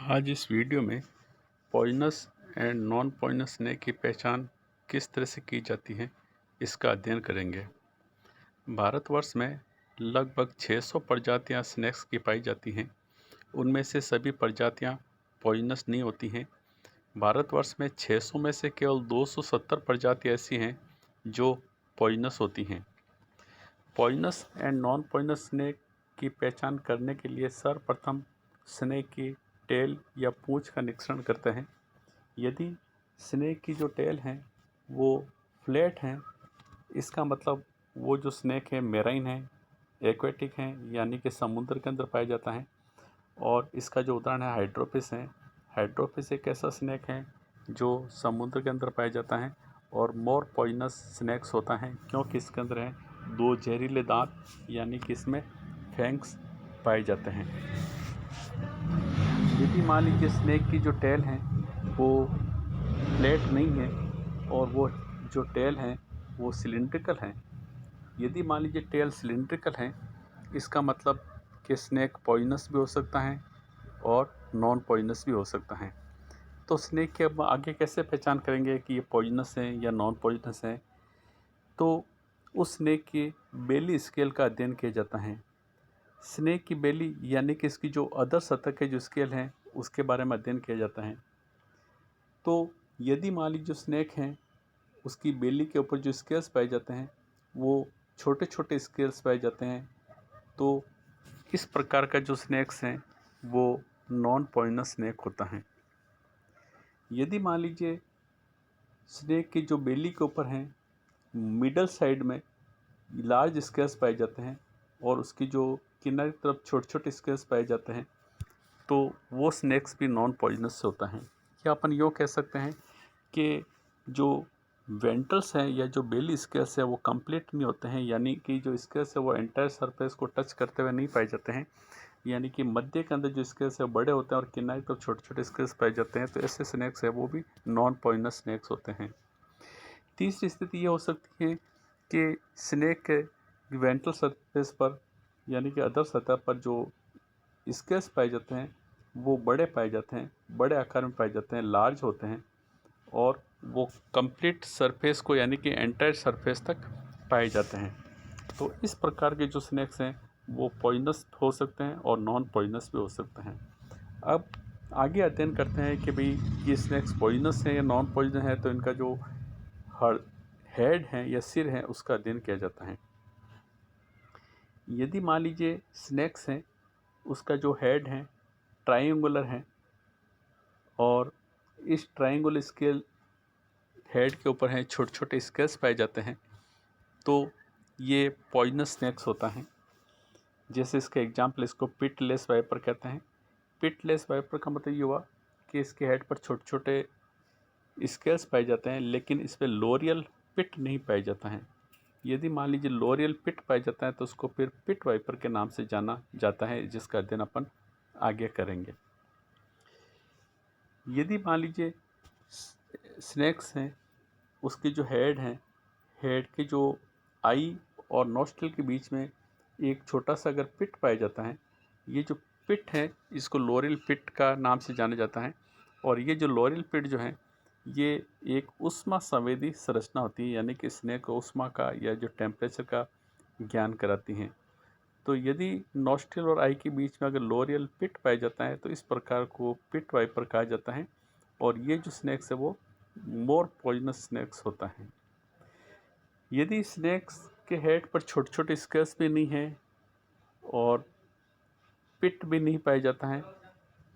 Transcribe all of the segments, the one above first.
आज इस वीडियो में poisonous and non poisonous snake की पहचान किस तरह से की जाती है इसका अध्ययन करेंगे। भारतवर्ष में लगभग 600 प्रजातियां स्नेक्स की पाई जाती हैं। उनमें से सभी प्रजातियां पॉइजनस नहीं होती हैं। भारतवर्ष में 600 में से केवल 270 प्रजातियां ऐसी हैं जो पॉइजनस होती हैं। Poisonous and non poisonous snake की पहचान करने के लिए सर्वप्रथम स्नेक की टेल या पूंछ का निरीक्षण करते हैं। यदि स्नेक की जो टेल है वो फ्लैट है, इसका मतलब वो जो स्नेक है मेराइन है, एक्वेटिक है, यानी कि समुद्र के अंदर पाया जाता है। और इसका जो उदाहरण है हाइड्रोफिस है। हाइड्रोफिस एक ऐसा स्नेक है जो समुद्र के अंदर पाया जाता है और मोर पॉइजनस स्नेक्स होता है क्योंकि इसके अंदर है 2 जहरीले दांत, यानी कि इसमें फैंग्स पाए जाते हैं। यदि मान लीजिए स्नेक की जो टेल है वो फ्लैट नहीं है और वो जो टेल है वो सिलिंड्रिकल है। यदि मान लीजिए टेल सिलिंड्रिकल है, इसका मतलब कि स्नेक पॉइजनस भी हो सकता है और नॉन पॉइजनस भी हो सकता है। तो स्नेक के अब आगे कैसे पहचान करेंगे कि ये पॉइजनस है या नॉन पॉइजनस है? तो उस स्नेक की बेली स्केल का अध्ययन किया जाता है। स्नेक की बेली यानी कि इसकी जो अदर सतह के जो स्केल हैं उसके बारे में अध्ययन किया जाता है। तो यदि मान लीजिए जो स्नेक हैं उसकी बेली के ऊपर जो स्केल्स पाए जाते हैं वो छोटे छोटे स्केल्स पाए जाते हैं, तो इस प्रकार का जो स्नेक्स हैं वो नॉन पॉइजनस स्नेक होता है। यदि मान लीजिए स्नेक की जो बेली के ऊपर हैं मिडल साइड में लार्ज स्केल्स पाए जाते हैं और उसकी जो किनारे की तरफ छोटे छोटे स्केल्स पाए जाते हैं, तो वो स्नेक्स भी नॉन पॉइजनस होता है। या अपन यूँ कह सकते हैं कि जो वेंट्रल्स हैं या जो बेली स्केल्स है वो कंप्लीट नहीं होते हैं, यानी कि जो स्केल्स है वो एंटायर सरफेस को टच करते हुए नहीं पाए जाते हैं। यानी कि मध्य के अंदर जो स्केल्स है बड़े होते हैं और किनारे तो छोटे छोटे स्केल्स पाए जाते हैं, तो ऐसे स्नेक्स है वो भी नॉन पॉइजनस स्नेक्स होते हैं। तीसरी स्थिति ये हो सकती है कि स्नेक के वेंट्रल सरफेस पर यानी कि अदर सतह पर जो स्केल्स पाए जाते हैं वो बड़े पाए जाते हैं, बड़े आकार में पाए जाते हैं, लार्ज होते हैं और वो कंप्लीट सरफेस को यानी कि एंटायर सरफेस तक पाए जाते हैं। तो इस प्रकार के जो स्नेक्स हैं वो पॉइजनस हो सकते हैं और नॉन पॉइजनस भी हो सकते हैं। अब आगे अध्ययन करते हैं कि भाई ये स्नेक्स पॉइजनस हैं या नॉन पॉइजन है, तो इनका जो हेड है या सिर है उसका अध्ययन किया जाता है। यदि मान लीजिए स्नेक्स हैं उसका जो हेड है ट्रायंगुलर है और इस ट्रायंगुलर स्केल हेड के ऊपर हैं छोटे छोटे स्केल्स पाए जाते हैं, तो ये पॉइजनस स्नेक्स होता है। जैसे इसका एग्जाम्पल, इसको पिटलेस वाइपर कहते हैं। पिटलेस वाइपर का मतलब ये हुआ कि इसके हेड पर छोटे छोटे स्केल्स पाए जाते हैं लेकिन इस पर लोरियल पिट नहीं पाया जाता है। यदि मान लीजिए लोरियल पिट पाया जाता है तो उसको फिर पिट वाइपर के नाम से जाना जाता है, जिसका अध्ययन अपन आगे करेंगे। यदि मान लीजिए स्नेक्स हैं उसकी जो हेड है, हेड के जो आई और नोस्ट्रल के बीच में एक छोटा सा अगर पिट पाया जाता है, ये जो पिट है इसको लोरियल पिट का नाम से जाना जाता है। और ये जो लोरियल पिट जो है ये एक ऊष्मा संवेदी संरचना होती है, यानी कि स्नेक को ऊष्मा का या जो टेम्परेचर का ज्ञान कराती हैं। तो यदि नोस्ट्रल और आई के बीच में अगर लोरियल पिट पाया जाता है तो इस प्रकार को पिट वाइपर कहा जाता है और ये जो स्नेक्स है वो मोर पॉइजनस स्नेक्स होता है। यदि स्नेक्स के हेड पर छोटे छोटे स्केल्स भी नहीं है और पिट भी नहीं पाया जाता है,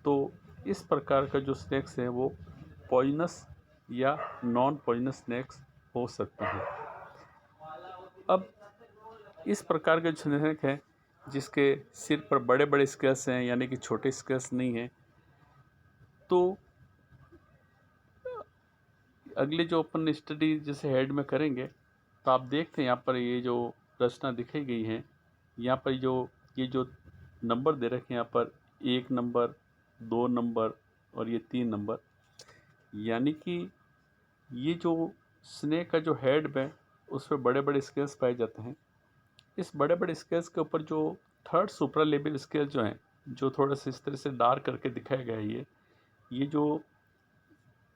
तो इस प्रकार का जो स्नेक्स है वो पॉइजनस या नॉन पॉइजनस स्नेक्स हो सकते हैं। अब इस प्रकार के जो स्नेक है जिसके सिर पर बड़े बड़े स्केल्स हैं यानी कि छोटे स्केल्स नहीं हैं, तो अगले जो अपन स्टडी जैसे हेड में करेंगे तो आप देखते हैं यहाँ पर ये जो रचना दिखाई गई है, यहाँ पर ये जो नंबर दे रखे हैं यहाँ पर 1 नंबर, 2 नंबर और ये 3 नंबर, यानी कि ये जो स्नेक का जो हेड है उस पर बड़े बड़े स्केल्स पाए जाते हैं। इस बड़े बड़े स्केल्स के ऊपर जो थर्ड सुपरालेबियल स्केल जो हैं जो थोड़ा सा इस तरह से डार्क करके दिखाया गया है, ये जो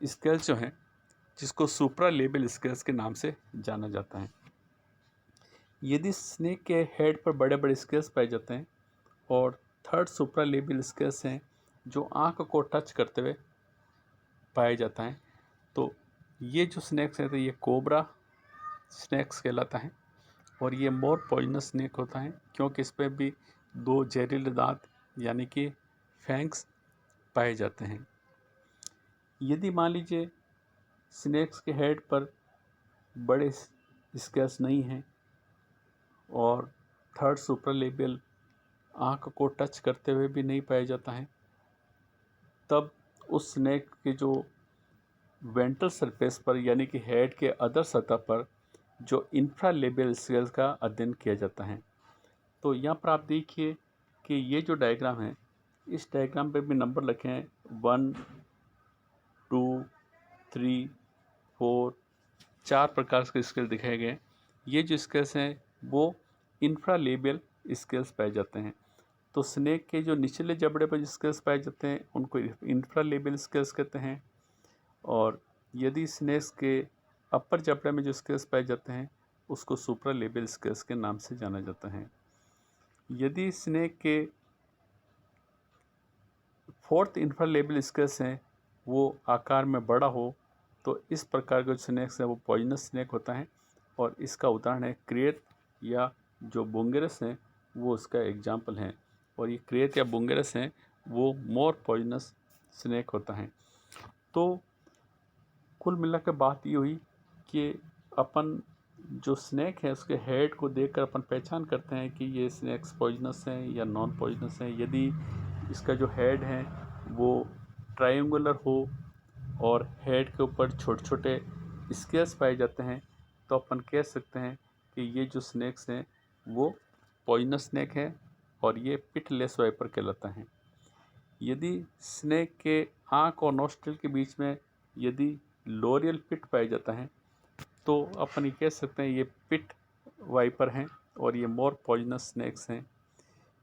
स्केल्स जो हैं, जिसको सुप्रा लेबल स्केल्स के नाम से जाना जाता है। यदि स्नेक के हेड पर बड़े बड़े स्केल्स पाए जाते हैं और थर्ड सुप्रा लेबल स्केल्स हैं जो आँख को टच करते हुए पाया जाता है, तो ये जो स्नेक्स हैं तो ये कोबरा स्नेक्स कहलाता है। और ये मोर पॉइजनस स्नेक होता है क्योंकि इस पर भी 2 जहरीले दांत यानी कि फैंग्स पाए जाते हैं। यदि मान लीजिए स्नेक्स के हेड पर बड़े स्केल्स नहीं हैं और थर्ड सुपरलेबियल आँख को टच करते हुए भी नहीं पाया जाता है, तब उस स्नेक के जो वेंट्रल सरफेस पर यानी कि हेड के अदर सतह पर जो इंफ्रालेबियल स्केल्स का अध्ययन किया जाता है। तो यहाँ पर आप देखिए कि ये जो डायग्राम है, इस डायग्राम पे भी नंबर लिखे हैं 1 2 3 4, 4 प्रकार के स्केल दिखाए गए। ये जो स्केल्स हैं वो इंफ्रालेबियल स्केल्स पाए जाते हैं। तो स्नेक के जो निचले जबड़े पर स्केल्स पाए जाते हैं उनको इंफ्रालेबियल स्केल्स कहते हैं, और यदि स्नेक्स के अपर जबड़े में जो स्केल्स पाए जाते हैं उसको सुपरालेबियल स्केल्स के नाम से जाना जाता है। यदि स्नेक के फोर्थ इंफ्रालेबियल स्केल्स हैं वो आकार में बड़ा हो तो इस प्रकार के स्नेक्स है वो पॉइजनस स्नेक होता है, और इसका उदाहरण है क्रेत या जो बुंगेरस हैं वो उसका एग्जाम्पल हैं। और ये क्रेत या बुंगेरस हैं वो मोर पॉइजनस स्नेक होता है। तो कुल मिलाकर बात ये हुई कि अपन जो स्नेक है उसके हेड को देखकर अपन पहचान करते हैं कि ये स्नेक्स पॉइजनस हैं या नॉन पॉइजनस हैं। यदि इसका जो हेड है वो ट्रायंगुलर हो और हेड के ऊपर छोटे छोटे स्केल्स पाए जाते हैं तो अपन कह सकते हैं कि ये जो स्नेक्स हैं वो पॉइजनस स्नेक है और ये पिटलेस वाइपर कहलाता है। यदि स्नेक के आँख और नोस्ट्रिल के बीच में यदि लोरियल पिट पाया जाता है तो अपन ये कह सकते हैं ये पिट वाइपर हैं और ये मोर पॉइजनस स्नेक्स हैं।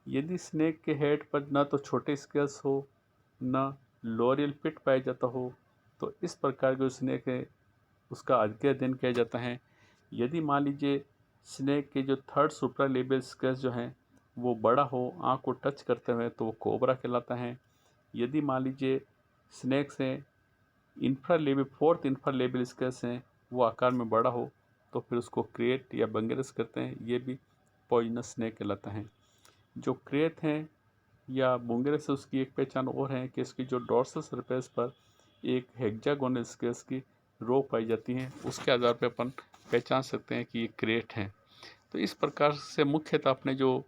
यदि स्नेक के हेड पर ना तो छोटे स्केल्स हो ना लोरियल पिट पाया जाता हो तो इस प्रकार के स्नेक है उसका आगे अध्ययन किया जाता है। यदि मान लीजिए स्नेक के जो थर्ड सुपरालेबियल स्केल्स जो हैं वो बड़ा हो आँख को टच करते हुए तो वो कोबरा कहलाता है। यदि मान लीजिए स्नेक से फोर्थ इंफ्रालेबियल स्केल्स हैं वो आकार में बड़ा हो तो फिर उसको क्रेट या बंगेरस करते हैं, ये भी पॉइजनस स्नेक कहलाता है। जो क्रेट हैं या बुंगेरस है उसकी एक पहचान और है कि इसकी जो डोर्सल सरफेस पर एक हेक्सागोनल स्केल्स की रो पाई जाती हैं, उसके आधार पर अपन पहचान सकते हैं कि ये क्रेट हैं। तो इस प्रकार से मुख्यतः अपने जो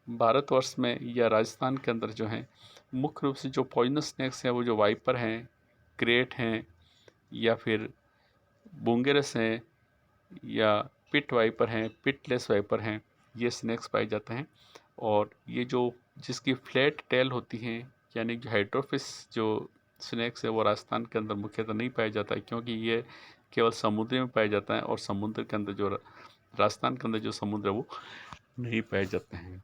भारतवर्ष में या राजस्थान के अंदर जो हैं मुख्य रूप से जो पॉइजनस स्नेक्स हैं वो जो वाइपर हैं, क्रेट हैं या फिर बुंगेरस हैं या पिट वाइपर हैं, पिटलेस वाइपर हैं, ये स्नेक्स पाए जाते हैं। और ये जो जिसकी फ्लैट टेल होती हैं यानी जो हाइड्रोफिस जो स्नेक्स है वो राजस्थान के अंदर मुख्यतः नहीं पाया जाता है क्योंकि ये केवल समुद्र में पाया जाता है और समुद्र के अंदर जो राजस्थान के अंदर जो समुद्र है वो नहीं पाए जाते हैं।